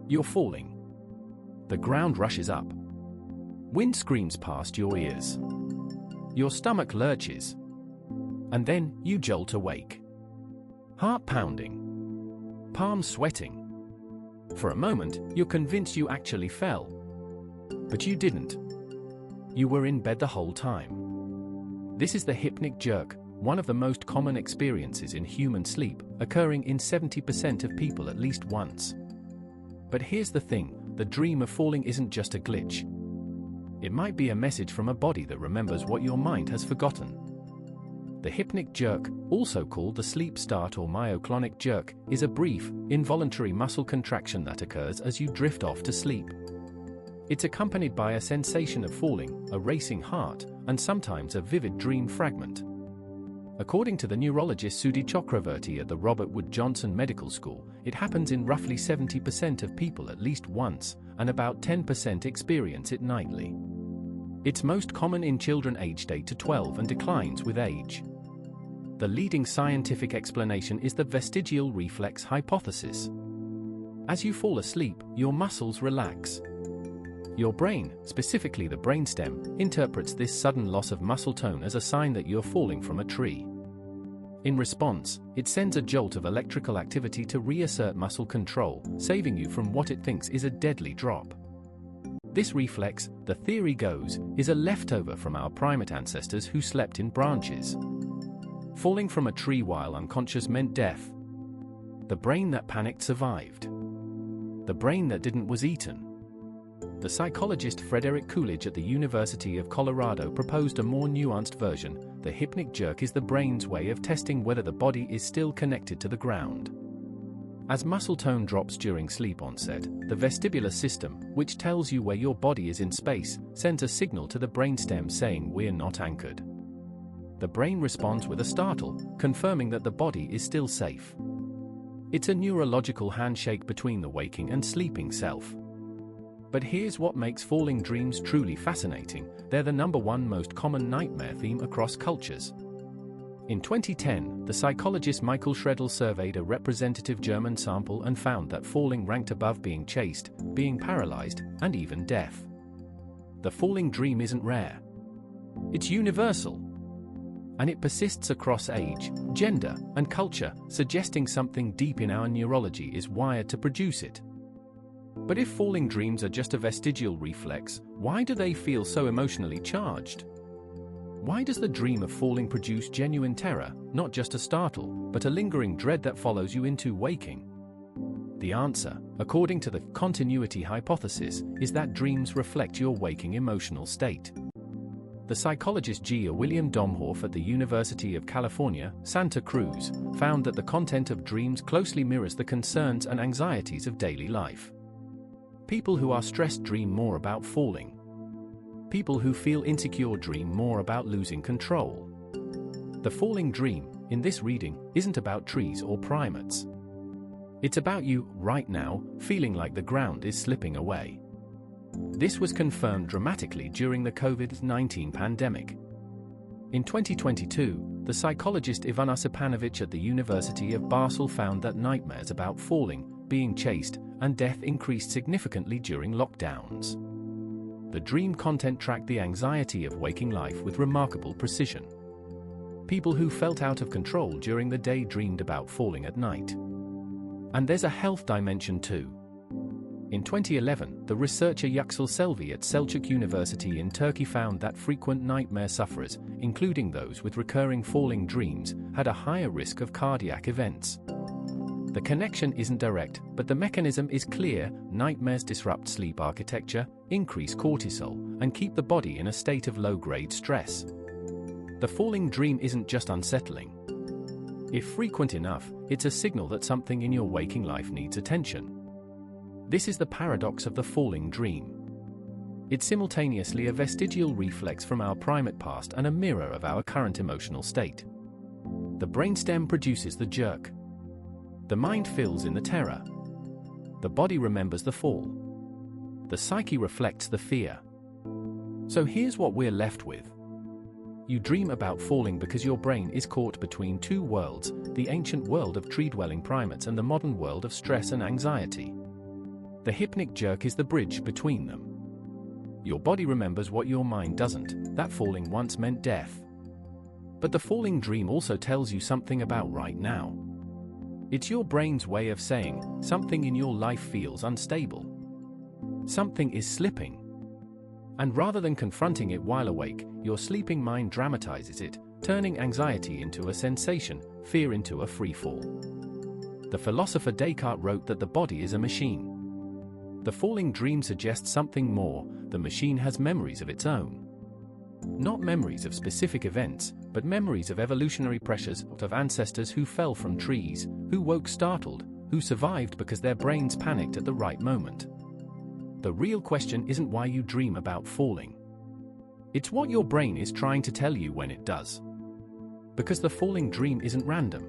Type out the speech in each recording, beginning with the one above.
You're falling. The ground rushes up. Wind screams past your ears. Your stomach lurches. And then you jolt awake. Heart pounding. Palms sweating. For a moment, you're convinced you actually fell. But you didn't. You were in bed the whole time. This is the hypnic jerk, one of the most common experiences in human sleep, occurring in 70% of people at least once. But here's the thing, the dream of falling isn't just a glitch. It might be a message from a body that remembers what your mind has forgotten. The hypnic jerk, also called the sleep start or myoclonic jerk, is a brief, involuntary muscle contraction that occurs as you drift off to sleep. It's accompanied by a sensation of falling, a racing heart, and sometimes a vivid dream fragment. According to the neurologist Chokroverty at the Robert Wood Johnson Medical School, it happens in roughly 70% of people at least once, and about 10% experience it nightly. It's most common in children aged 8 to 12 and declines with age. The leading scientific explanation is the vestigial reflex hypothesis. As you fall asleep, your muscles relax. Your brain, specifically the brainstem, interprets this sudden loss of muscle tone as a sign that you're falling from a tree. In response, it sends a jolt of electrical activity to reassert muscle control, saving you from what it thinks is a deadly drop. This reflex, the theory goes, is a leftover from our primate ancestors who slept in branches. Falling from a tree while unconscious meant death. The brain that panicked survived. The brain that didn't was eaten. The psychologist Coolidge at the University of Colorado proposed a more nuanced version. The hypnic jerk is the brain's way of testing whether the body is still connected to the ground. As muscle tone drops during sleep onset, the vestibular system, which tells you where your body is in space, sends a signal to the brainstem saying we're not anchored. The brain responds with a startle, confirming that the body is still safe. It's a neurological handshake between the waking and sleeping self. But here's what makes falling dreams truly fascinating: they're the #1 most common nightmare theme across cultures. In 2010, the psychologist Michael Schredl surveyed a representative German sample and found that falling ranked above being chased, being paralyzed, and even death. The falling dream isn't rare. It's universal. And it persists across age, gender, and culture, suggesting something deep in our neurology is wired to produce it. But if falling dreams are just a vestigial reflex, why do they feel so emotionally charged? Why does the dream of falling produce genuine terror, not just a startle, but a lingering dread that follows you into waking? The answer, according to the continuity hypothesis, is that dreams reflect your waking emotional state. The psychologist G. William Domhoff at the University of California, Santa Cruz, found that the content of dreams closely mirrors the concerns and anxieties of daily life. People who are stressed dream more about falling. People who feel insecure dream more about losing control. The falling dream, in this reading, isn't about trees or primates. It's about you, right now, feeling like the ground is slipping away. This was confirmed dramatically during the COVID-19 pandemic. In 2022, the psychologist Ivana Stepanovic at the University of Basel found that nightmares about falling, being chased, and death increased significantly during lockdowns. The dream content tracked the anxiety of waking life with remarkable precision. People who felt out of control during the day dreamed about falling at night. And there's a health dimension too. In 2011, the researcher Yüksel Selvi at Selçuk University in Turkey found that frequent nightmare sufferers, including those with recurring falling dreams, had a higher risk of cardiac events. The connection isn't direct, but the mechanism is clear. Nightmares disrupt sleep architecture, increase cortisol, and keep the body in a state of low-grade stress. The falling dream isn't just unsettling. If frequent enough, it's a signal that something in your waking life needs attention. This is the paradox of the falling dream. It's simultaneously a vestigial reflex from our primate past and a mirror of our current emotional state. The brainstem produces the jerk. The mind fills in the terror. The body remembers the fall. The psyche reflects the fear. So here's what we're left with. You dream about falling because your brain is caught between two worlds, the ancient world of tree-dwelling primates and the modern world of stress and anxiety. The hypnic jerk is the bridge between them. Your body remembers what your mind doesn't, that falling once meant death. But the falling dream also tells you something about right now. It's your brain's way of saying, something in your life feels unstable. Something is slipping. And rather than confronting it while awake, your sleeping mind dramatizes it, turning anxiety into a sensation, fear into a freefall. The philosopher Descartes wrote that the body is a machine. The falling dream suggests something more: the machine has memories of its own. Not memories of specific events, but memories of evolutionary pressures, of ancestors who fell from trees, who woke startled, who survived because their brains panicked at the right moment. The real question isn't why you dream about falling. It's what your brain is trying to tell you when it does. Because the falling dream isn't random.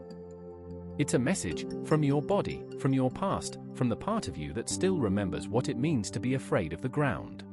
It's a message from your body, from your past, from the part of you that still remembers what it means to be afraid of the ground.